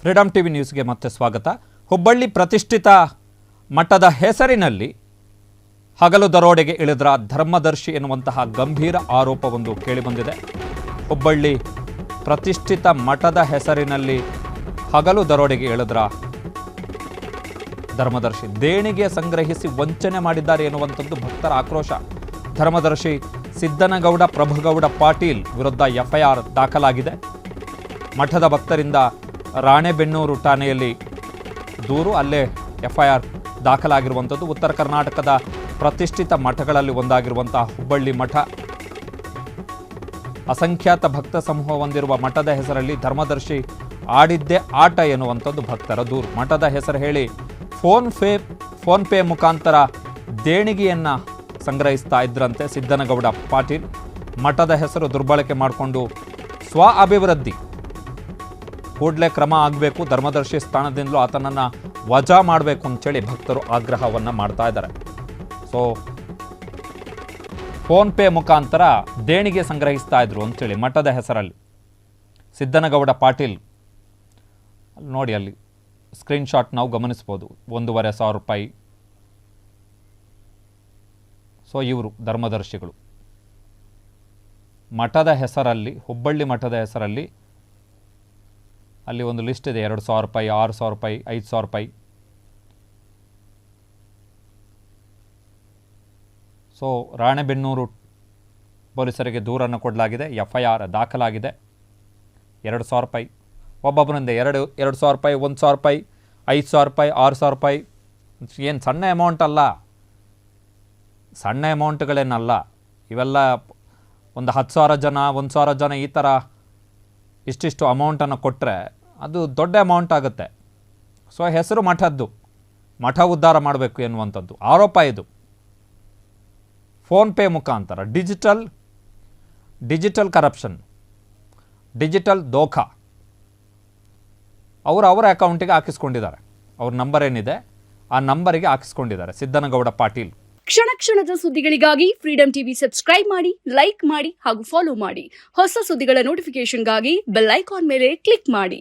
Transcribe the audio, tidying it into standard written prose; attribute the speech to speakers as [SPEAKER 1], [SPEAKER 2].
[SPEAKER 1] Freedom TV ನ್ಯೂಸ್ಗೆ ಮತ್ತೆ ಸ್ವಾಗತ. ಹುಬ್ಬಳ್ಳಿ ಪ್ರತಿಷ್ಠಿತ ಮಠದ ಹೆಸರಿನಲ್ಲಿ ಹಗಲು ದರೋಡೆಗೆ ಇಳಿದ್ರ ಧರ್ಮದರ್ಶಿ ಎನ್ನುವಂತಹ ಗಂಭೀರ ಆರೋಪವೊಂದು ಕೇಳಿಬಂದಿದೆ. ಹುಬ್ಬಳ್ಳಿ ಪ್ರತಿಷ್ಠಿತ ಮಠದ ಹೆಸರಿನಲ್ಲಿ ಹಗಲು ದರೋಡೆಗೆ ಇಳಿದ್ರ ಧರ್ಮದರ್ಶಿ ದೇಣಿಗೆ ಸಂಗ್ರಹಿಸಿ ವಂಚನೆ ಮಾಡಿದ್ದಾರೆ ಎನ್ನುವಂಥದ್ದು ಭಕ್ತರ ಆಕ್ರೋಶ. ಧರ್ಮದರ್ಶಿ ಸಿದ್ದನಗೌಡ ಪ್ರಭುಗೌಡ ಪಾಟೀಲ್ ವಿರುದ್ಧ ಎಫ್ಐಆರ್ ದಾಖಲಾಗಿದೆ. ಮಠದ ಭಕ್ತರಿಂದ ರಾಣೆಬೆನ್ನೂರು ಠಾಣೆಯಲ್ಲಿ ದೂರು, ಅಲ್ಲೇ ಎಫ್ಐಆರ್ ದಾಖಲಾಗಿರುವಂಥದ್ದು. ಉತ್ತರ ಕರ್ನಾಟಕದ ಪ್ರತಿಷ್ಠಿತ ಮಠಗಳಲ್ಲಿ ಒಂದಾಗಿರುವಂತಹ ಹುಬ್ಬಳ್ಳಿ ಮಠ ಅಸಂಖ್ಯಾತ ಭಕ್ತ ಸಮೂಹ ಹೊಂದಿರುವ ಮಠದ ಹೆಸರಲ್ಲಿ ಧರ್ಮದರ್ಶಿ ಆಡಿದ್ದೇ ಆಟ ಎನ್ನುವಂಥದ್ದು ಭಕ್ತರ ದೂರು. ಮಠದ ಹೆಸರು ಹೇಳಿ ಫೋನ್ ಪೇ ಮುಖಾಂತರ ದೇಣಿಗೆಯನ್ನು ಸಂಗ್ರಹಿಸ್ತಾ ಇದ್ರಂತೆ ಸಿದ್ದನಗೌಡ ಪಾಟೀಲ್. ಮಠದ ಹೆಸರು ದುರ್ಬಳಕೆ ಮಾಡಿಕೊಂಡು ಸ್ವ ಅಭಿವೃದ್ಧಿ ಕೂಡಲೇ ಕ್ರಮ ಆಗಬೇಕು, ಧರ್ಮದರ್ಶಿ ಸ್ಥಾನದಿಂದಲೂ ಆತನನ್ನು ವಜಾ ಮಾಡಬೇಕು ಅಂತೇಳಿ ಭಕ್ತರು ಆಗ್ರಹವನ್ನು ಮಾಡ್ತಾ ಇದ್ದಾರೆ. ಸೊ ಫೋನ್ಪೇ ಮುಖಾಂತರ ದೇಣಿಗೆ ಸಂಗ್ರಹಿಸ್ತಾ ಇದ್ರು ಅಂತೇಳಿ ಮಠದ ಹೆಸರಲ್ಲಿ ಸಿದ್ದನಗೌಡ ಪಾಟೀಲ್. ನೋಡಿ, ಅಲ್ಲಿ ಸ್ಕ್ರೀನ್ಶಾಟ್ ನಾವು ಗಮನಿಸ್ಬೋದು. 1,500 ರೂಪಾಯಿ. ಸೊ ಇವರು ಧರ್ಮದರ್ಶಿಗಳು ಮಠದ ಹೆಸರಲ್ಲಿ, ಹುಬ್ಬಳ್ಳಿ ಮಠದ ಹೆಸರಲ್ಲಿ ಅಲ್ಲಿ ಒಂದು ಲಿಸ್ಟ್ ಇದೆ. 2,000 ರೂಪಾಯಿ, 6,000 ರೂಪಾಯಿ, 5,000 ರೂಪಾಯಿ. ಸೊ ರಾಣೆಬೆನ್ನೂರು ಪೊಲೀಸರಿಗೆ ದೂರನ್ನು ಕೊಡಲಾಗಿದೆ, ಎಫ್ಐಆರ್ ದಾಖಲಾಗಿದೆ. 2,000 ರೂಪಾಯಿ ಒಬ್ಬೊಬ್ಬರಿಂದ 2,000 ರೂಪಾಯಿ, 1,000 ರೂಪಾಯಿ, 5,000 ರೂಪಾಯಿ, 6,000 ರೂಪಾಯಿ. ಏನು ಸಣ್ಣ ಅಮೌಂಟ್ ಅಲ್ಲ, ಸಣ್ಣ ಅಮೌಂಟ್ಗಳೇನಲ್ಲ ಇವೆಲ್ಲ. ಒಂದು 10,000 ಜನ, 1,000 ಜನ ಈ ಥರ ಇಷ್ಟಿಷ್ಟು ಅಮೌಂಟನ್ನು ಕೊಟ್ಟರೆ ಅದು ದೊಡ್ಡ ಅಮೌಂಟ್ ಆಗುತ್ತೆ. ಸೊ ಹೆಸರು ಮಠದ್ದು, ಮಠ ಉದ್ಧಾರ ಮಾಡಬೇಕು ಎನ್ನುವಂಥದ್ದು ಆರೋಪ ಇದು. ಫೋನ್ಪೇ ಮುಖಾಂತರ ಡಿಜಿಟಲ್ ಕರಪ್ಷನ್, ಡಿಜಿಟಲ್ ದೋಖಾ ಅವರ ಅಕೌಂಟಿಗೆ ಹಾಕಿಸ್ಕೊಂಡಿದ್ದಾರೆ. ಅವ್ರ ನಂಬರ್ ಏನಿದೆ ಆ ನಂಬರಿಗೆ ಹಾಕಿಸ್ಕೊಂಡಿದ್ದಾರೆ ಸಿದ್ದನಗೌಡ ಪಾಟೀಲ್.
[SPEAKER 2] ಕ್ಷಣ ಕ್ಷಣದ ಸುದ್ದಿಗಳಿಗಾಗಿ ಫ್ರೀಡಂ ಟಿವಿ ಸಬ್ಸ್ಕ್ರೈಬ್ ಮಾಡಿ, ಲೈಕ್ ಮಾಡಿ ಹಾಗೂ ಫಾಲೋ ಮಾಡಿ. ಹೊಸ ಸುದ್ದಿಗಳ ನೋಟಿಫಿಕೇಶನ್ಗಾಗಿ ಬೆಲ್ ಐಕಾನ್ ಮೇಲೆ ಕ್ಲಿಕ್ ಮಾಡಿ.